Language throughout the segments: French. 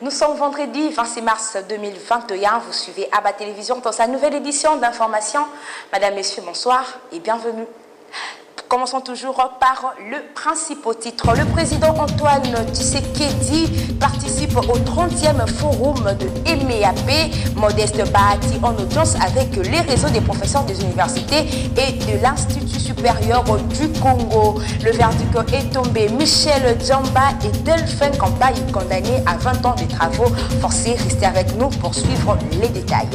Nous sommes vendredi 26 mars 2021. Vous suivez ABA Télévision dans sa nouvelle édition d'information. Madame, Messieurs, bonsoir et bienvenue. Commençons toujours par le principal titre. Le président Antoine Tshisekedi participe au 30e forum de MEAP. Modeste Bahati en audience avec les réseaux des professeurs des universités et de l'Institut supérieur du Congo. Le verdict est tombé. Michel Djamba et Delphin Campagne condamnés à 20 ans de travaux forcés. Restez avec nous pour suivre les détails.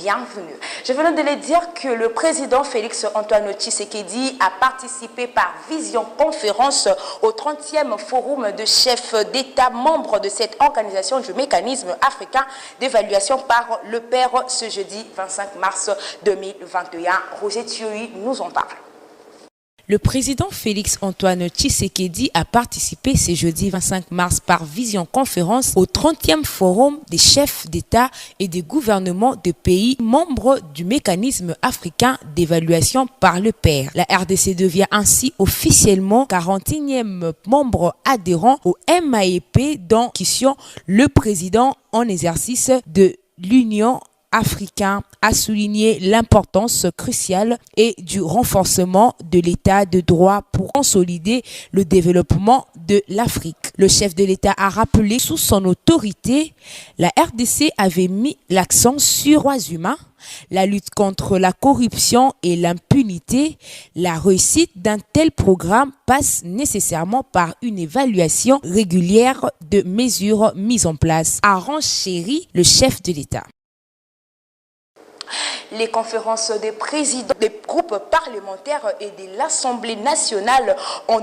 Bienvenue. Je venais de le dire que le président Félix Antoine Tshisekedi a participé par visioconférence au 30e forum de chefs d'État membres de cette organisation du mécanisme africain d'évaluation par le père ce jeudi 25 mars 2021. Roger Thioui nous en parle. Le président Félix Antoine Tshisekedi a participé ce jeudi 25 mars par visioconférence au 30e forum des chefs d'État et des gouvernements de pays membres du mécanisme africain d'évaluation par le père. La RDC devient ainsi officiellement 41e membre adhérent au MAEP dont qui sont le président en exercice de l'Union africain a souligné l'importance cruciale et du renforcement de l'état de droit pour consolider le développement de l'Afrique. Le chef de l'État a rappelé sous son autorité, la RDC avait mis l'accent sur les droits humains, la lutte contre la corruption et l'impunité. La réussite d'un tel programme passe nécessairement par une évaluation régulière de mesures mises en place, a renchéri le chef de l'État. Les conférences des présidents des groupes parlementaires et de l'Assemblée nationale ont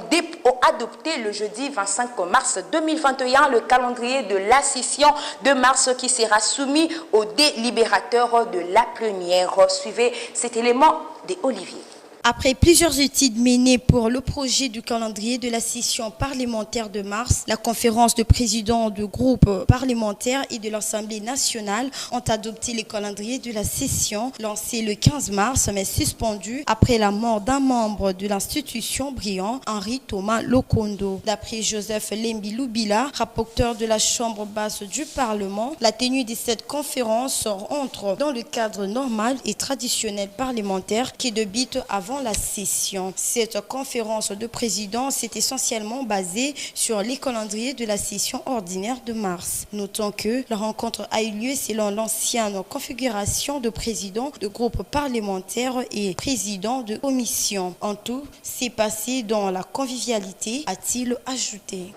adopté le jeudi 25 mars 2021 le calendrier de la session de mars qui sera soumis aux délibérateurs de la plénière. Suivez cet élément d'Olivier. Après plusieurs études menées pour le projet du calendrier de la session parlementaire de mars, la conférence de présidents de groupes parlementaires et de l'Assemblée nationale ont adopté le calendrier de la session lancé le 15 mars mais suspendu après la mort d'un membre de l'institution brillant, Henri Thomas Lokondo. D'après Joseph Lembi Lubila, rapporteur de la Chambre basse du Parlement, la tenue de cette conférence entre dans le cadre normal et traditionnel parlementaire qui débute avant la session. Cette conférence de présidents s'est essentiellement basée sur les calendriers de la session ordinaire de mars. Notons que la rencontre a eu lieu selon l'ancienne configuration de présidents de groupes parlementaires et présidents de commissions. En tout, c'est passé dans la convivialité, a-t-il ajouté.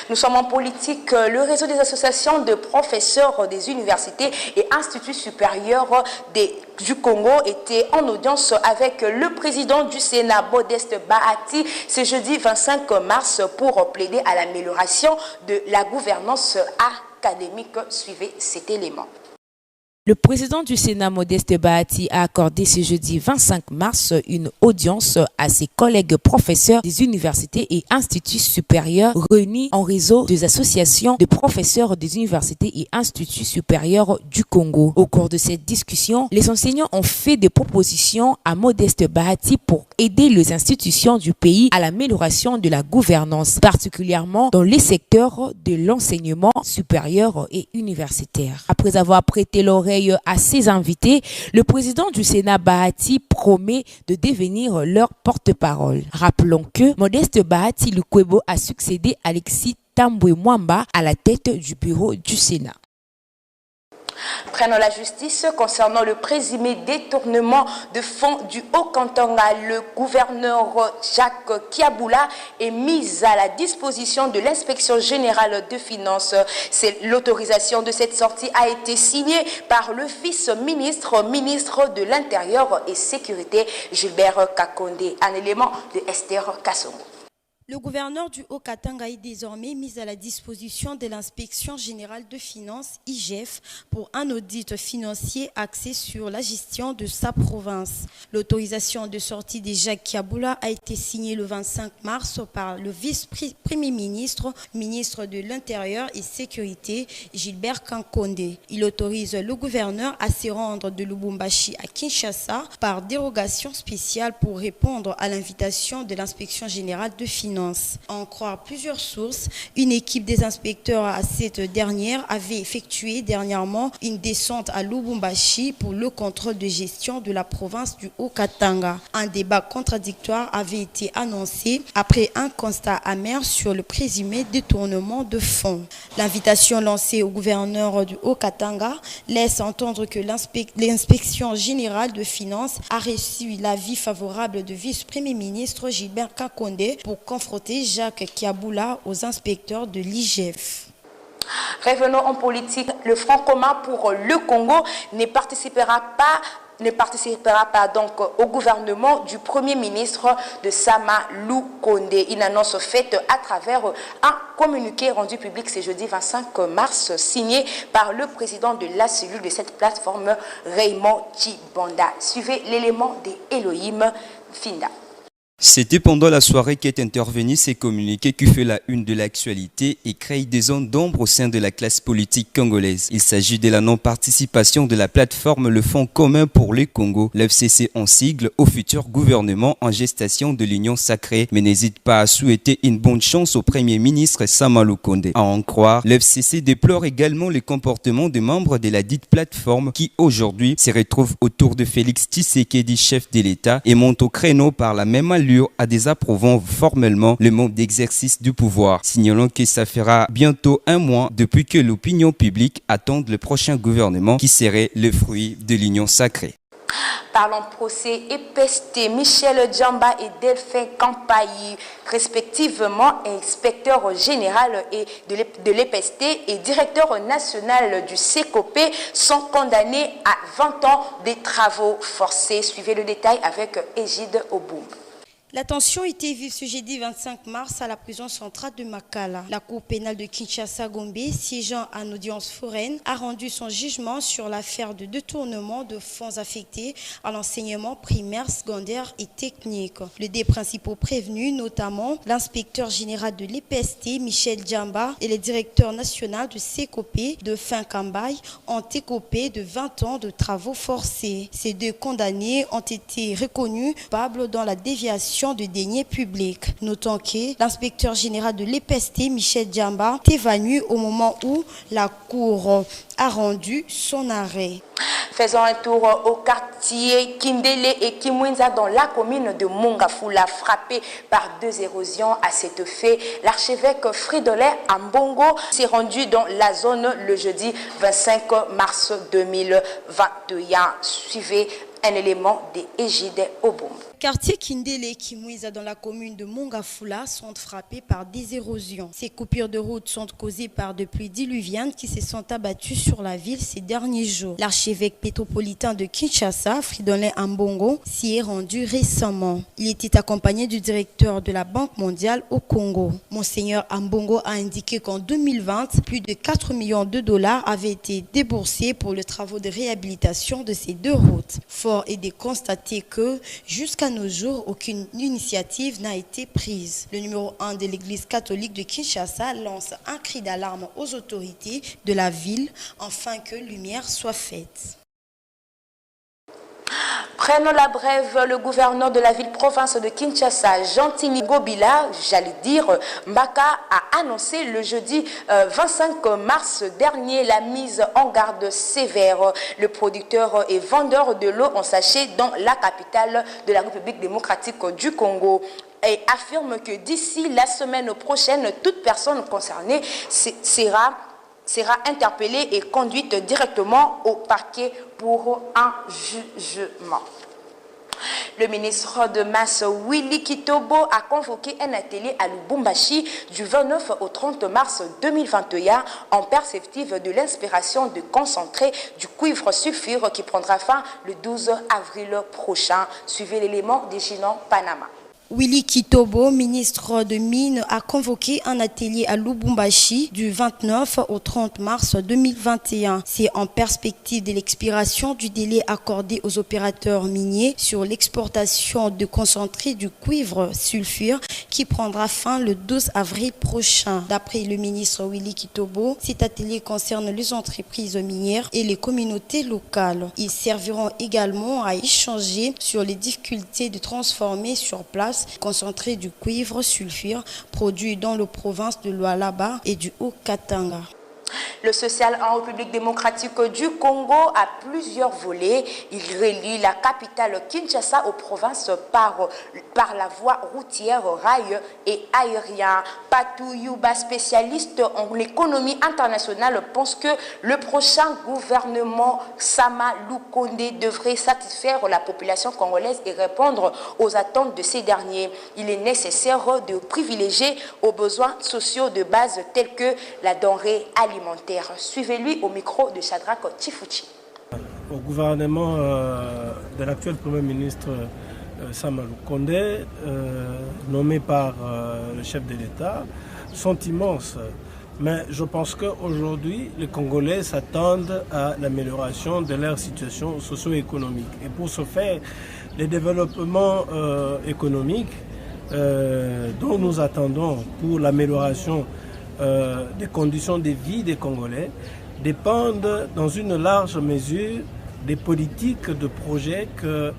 Nous sommes en politique. Le réseau des associations de professeurs des universités et instituts supérieurs du Congo était en audience avec le président du Sénat, Modeste Bahati, ce jeudi 25 mars pour plaider à l'amélioration de la gouvernance académique. Suivez cet élément. Le président du Sénat, Modeste Bahati, a accordé ce jeudi 25 mars une audience à ses collègues professeurs des universités et instituts supérieurs réunis en réseau des associations de professeurs des universités et instituts supérieurs du Congo. Au cours de cette discussion, les enseignants ont fait des propositions à Modeste Bahati pour aider les institutions du pays à l'amélioration de la gouvernance, particulièrement dans les secteurs de l'enseignement supérieur et universitaire. Après avoir prêté l'oreille à ses invités, le président du Sénat Bahati promet de devenir leur porte-parole. Rappelons que Modeste Bahati Lukwebo a succédé à Alexis Tambwe Mwamba à la tête du bureau du Sénat. Prenons la justice concernant le présumé détournement de fonds du Haut-Katanga. Le gouverneur Jacques Kiaboula est mis à la disposition de l'inspection générale de finances. L'autorisation de cette sortie a été signée par le vice-ministre, ministre de l'Intérieur et Sécurité, Gilbert Kakonde. Un élément de Esther Kassongo. Le gouverneur du Haut-Katanga est désormais mis à la disposition de l'inspection générale de finances, IGF, pour un audit financier axé sur la gestion de sa province. L'autorisation de sortie de Jacques Kiaboula a été signée le 25 mars par le vice-premier ministre, ministre de l'Intérieur et Sécurité, Gilbert Kakonde. Il autorise le gouverneur à se rendre de Lubumbashi à Kinshasa par dérogation spéciale pour répondre à l'invitation de l'inspection générale de finances. finances. À en croire plusieurs sources, une équipe des inspecteurs à cette dernière avait effectué dernièrement une descente à Lubumbashi pour le contrôle de gestion de la province du Haut-Katanga. Un débat contradictoire avait été annoncé après un constat amer sur le présumé détournement de fonds. L'invitation lancée au gouverneur du Haut-Katanga laisse entendre que l'inspection générale de finances a reçu l'avis favorable du vice-premier ministre Gilbert Kakonde pour confronter Jacques Kiaboula aux inspecteurs de l'IGF. Revenons en politique. Le Front commun pour le Congo ne participera pas donc au gouvernement du Premier ministre de Sama Lukonde. Une annonce faite à travers un communiqué rendu public ce jeudi 25 mars, signé par le président de la cellule de cette plateforme, Raymond Chibanda. Suivez l'élément des Elohim Finda. C'était pendant la soirée qu'est intervenu ces communiqués qui fait la une de l'actualité et crée des zones d'ombre au sein de la classe politique congolaise. Il s'agit de la non-participation de la plateforme Le Front commun pour le Congo, l'FCC en sigle, au futur gouvernement en gestation de l'Union sacrée, mais n'hésite pas à souhaiter une bonne chance au Premier ministre Sama Lukonde. À en croire, l'FCC déplore également les comportements des membres de la dite plateforme qui aujourd'hui se retrouvent autour de Félix Tshisekedi, chef de l'État, et monte au créneau par la même allure à désapprouvant formellement le mode d'exercice du pouvoir, signalant que ça fera bientôt un mois depuis que l'opinion publique attend le prochain gouvernement qui serait le fruit de l'union sacrée. Parlons procès EPST, Michel Djamba et Delphin Kampayi, respectivement inspecteur général de l'EPST et directeur national du CECOP, sont condamnés à 20 ans de travaux forcés. Suivez le détail avec Égide Oboum. La tension était vive ce jeudi 25 mars à la prison centrale de Makala. La cour pénale de Kinshasa-Gombe, siégeant en audience foraine, a rendu son jugement sur l'affaire de détournement de fonds affectés à l'enseignement primaire, secondaire et technique. Les deux principaux prévenus, notamment l'inspecteur général de l'EPST, Michel Djamba, et le directeur national du CECOP, Delphin Kampayi, ont écopé de 20 ans de travaux forcés. Ces deux condamnés ont été reconnus coupables dans la déviation de deniers publics. Notons que l'inspecteur général de l'EPST, Michel Djamba, est évanoui au moment où la Cour a rendu son arrêt. Faisons un tour au quartier Kindele et Kimwinza dans la commune de Mongafula, frappé par deux érosions. À cet effet, l'archevêque Fridolin Ambongo s'est rendu dans la zone le jeudi 25 mars 2021. Suivez un élément des Égide Oboum. Quartier Kindele et Kimwiza dans la commune de Mongafula sont frappés par des érosions. Ces coupures de route sont causées par des pluies diluviennes qui se sont abattues sur la ville ces derniers jours. L'archevêque métropolitain de Kinshasa, Fridolin Ambongo, s'y est rendu récemment. Il était accompagné du directeur de la Banque mondiale au Congo. Monseigneur Ambongo a indiqué qu'en 2020, plus de 4 millions de dollars avaient été déboursés pour les travaux de réhabilitation de ces deux routes. Fort est de constater que, jusqu'à nos jours, aucune initiative n'a été prise. Le numéro 1 de l'église catholique de Kinshasa lance un cri d'alarme aux autorités de la ville afin que lumière soit faite. Prenons la brève, le gouverneur de la ville-province de Kinshasa, Jean-Timi Ngobila, j'allais dire Mbaka, a annoncé le jeudi 25 mars dernier la mise en garde sévère. Le producteur et vendeur de l'eau en sachet dans la capitale de la République démocratique du Congo et affirme que d'ici la semaine prochaine, toute personne concernée sera interpellée et conduite directement au parquet pour un jugement. Le ministre de Masse, Willy Kitobo, a convoqué un atelier à Lubumbashi du 29 au 30 mars 2021 en perspective de l'inspiration de concentré du cuivre sulfure qui prendra fin le 12 avril prochain. Suivez l'élément des Ginon Panama. Willy Kitobo, ministre de Mines, a convoqué un atelier à Lubumbashi du 29 au 30 mars 2021. C'est en perspective de l'expiration du délai accordé aux opérateurs miniers sur l'exportation de concentré du cuivre sulfure qui prendra fin le 12 avril prochain. D'après le ministre Willy Kitobo, cet atelier concerne les entreprises minières et les communautés locales. Ils serviront également à échanger sur les difficultés de transformer sur place gaz, concentré du cuivre sulfure, produit dans la province de Lualaba et du Haut-Katanga. Le social en République démocratique du Congo a plusieurs volets. Il relie la capitale Kinshasa aux provinces par la voie routière, rail et aérien. Patou Yuba, spécialiste en économie internationale, pense que le prochain gouvernement Sama Lukonde devrait satisfaire la population congolaise et répondre aux attentes de ces derniers. Il est nécessaire de privilégier aux besoins sociaux de base tels que la denrée alimentaire. Suivez-lui au micro de Shadrach Chifuchi. Au gouvernement de l'actuel Premier ministre Sama Lukonde, nommé par le chef de l'État, sont immenses. Mais je pense qu'aujourd'hui, les Congolais s'attendent à l'amélioration de leur situation socio-économique. Et pour ce faire, les développements économiques dont nous attendons pour l'amélioration des conditions de vie des Congolais dépendent dans une large mesure des politiques de projets que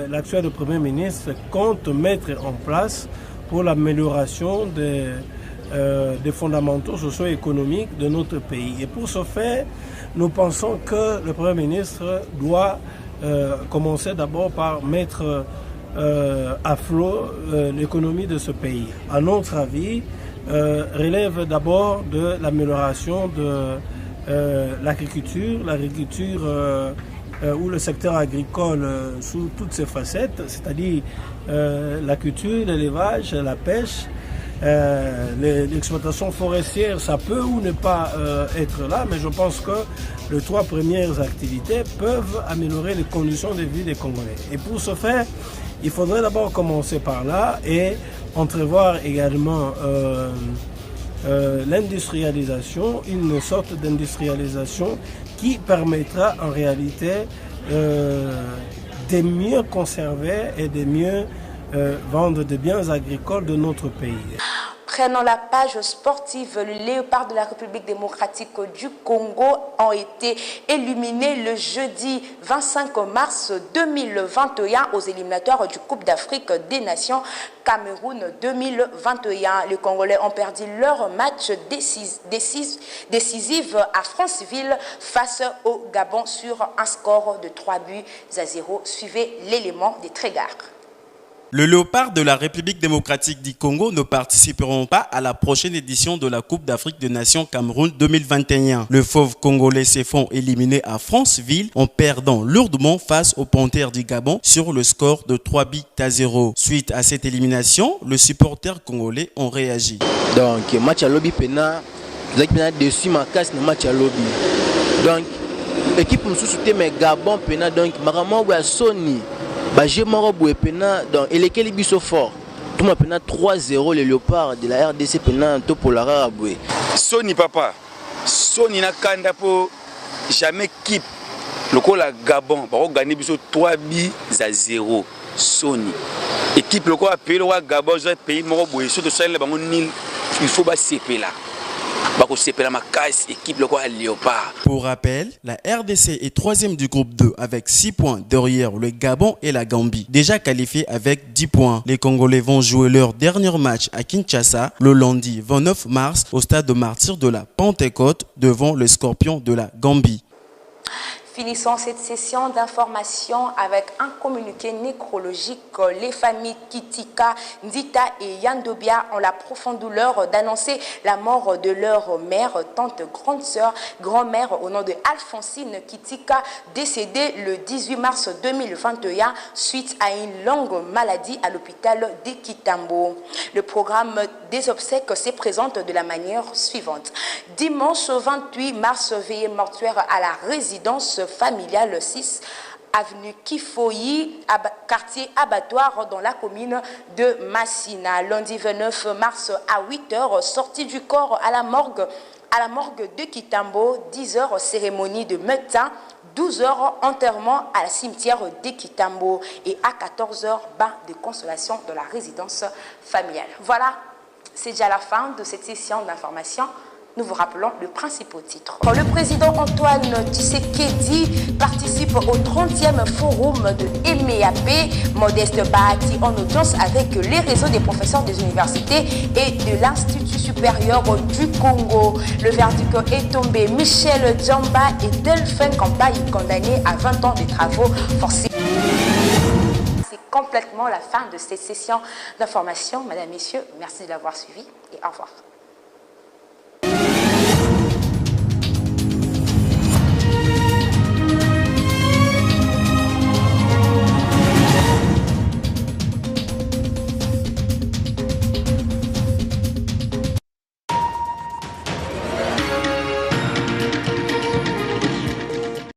l'actuel Premier ministre compte mettre en place pour l'amélioration des fondamentaux socio-économiques de notre pays. Et pour ce faire, nous pensons que le Premier ministre doit commencer d'abord par mettre à flot l'économie de ce pays. À notre avis, relève d'abord de l'amélioration de l'agriculture ou le secteur agricole sous toutes ses facettes, c'est-à-dire la culture, l'élevage, la pêche, l'exploitation forestière, ça peut ou ne pas être là, mais je pense que les trois premières activités peuvent améliorer les conditions de vie des Congolais. Et pour ce faire, il faudrait d'abord commencer par là et entrevoir également l'industrialisation, une sorte d'industrialisation qui permettra en réalité de mieux conserver et de mieux vendre des biens agricoles de notre pays. Prenant la page sportive, les Léopards de la République démocratique du Congo ont été éliminés le jeudi 25 mars 2021 aux éliminatoires du Coupe d'Afrique des Nations Cameroun 2021. Les Congolais ont perdu leur match décisif à Franceville face au Gabon sur un score de 3-0. Suivez l'élément des Trégards. Le Léopard de la République démocratique du Congo ne participeront pas à la prochaine édition de la Coupe d'Afrique des Nations Cameroun 2021. Le fauve congolais s'est font éliminer à Franceville en perdant lourdement face aux Panthères du Gabon sur le score de 3-0. Suite à cette élimination, les supporters congolais ont réagi. Donc, match à lobby pena, dessus ma casse le match à lobby. Donc, l'équipe me soutient mais Gabon pena donc maman ou à Sony. J'ai mort au pena donc et lesquels biso fort. Tout ma pena 3-0 les Léopards de la RDC pena to pour la raboué. Sony papa. Sony na kanda pour jamais équipe. Le coup la Gabon va gagner biso 3-0. Sony. Équipe le coup a payé le Gabon j'ai payé mort boé surtout ça le bango nil il faut pas CP là. Pour rappel, la RDC est troisième du groupe 2 avec 6 points derrière le Gabon et la Gambie, déjà qualifiés avec 10 points. Les Congolais vont jouer leur dernier match à Kinshasa le lundi 29 mars au stade de Martyrs de la Pentecôte devant les Scorpions de la Gambie. Finissons cette session d'information avec un communiqué nécrologique. Les familles Kitika, Ndita et Yandobia ont la profonde douleur d'annoncer la mort de leur mère, tante, grande sœur, grand-mère au nom de Alphonsine Kitika, décédée le 18 mars 2021 suite à une longue maladie à l'hôpital de Kitambo. Le programme des obsèques se présente de la manière suivante. Dimanche 28 mars, veillée mortuaire à la résidence familiale 6 avenue Kifoyi, quartier abattoir dans la commune de Massina. Lundi 29 mars à 8h, sortie du corps à la morgue de Kitambo, 10h cérémonie de meurtin, 12h enterrement à la cimetière de Kitambo et à 14h bain de consolation dans la résidence familiale. Voilà, c'est déjà la fin de cette session d'information. Nous vous rappelons le principal titre. Le président Antoine Tshisekedi participe participe au 30e forum de MEAP. Modeste Bahati en audience avec les réseaux des professeurs des universités et de l'Institut supérieur du Congo. Le verdict est tombé. Michel Djamba et Delphin Campagne condamnés à 20 ans de travaux forcés. C'est complètement la fin de cette session d'information. Mesdames, Messieurs, merci de l'avoir suivi et au revoir.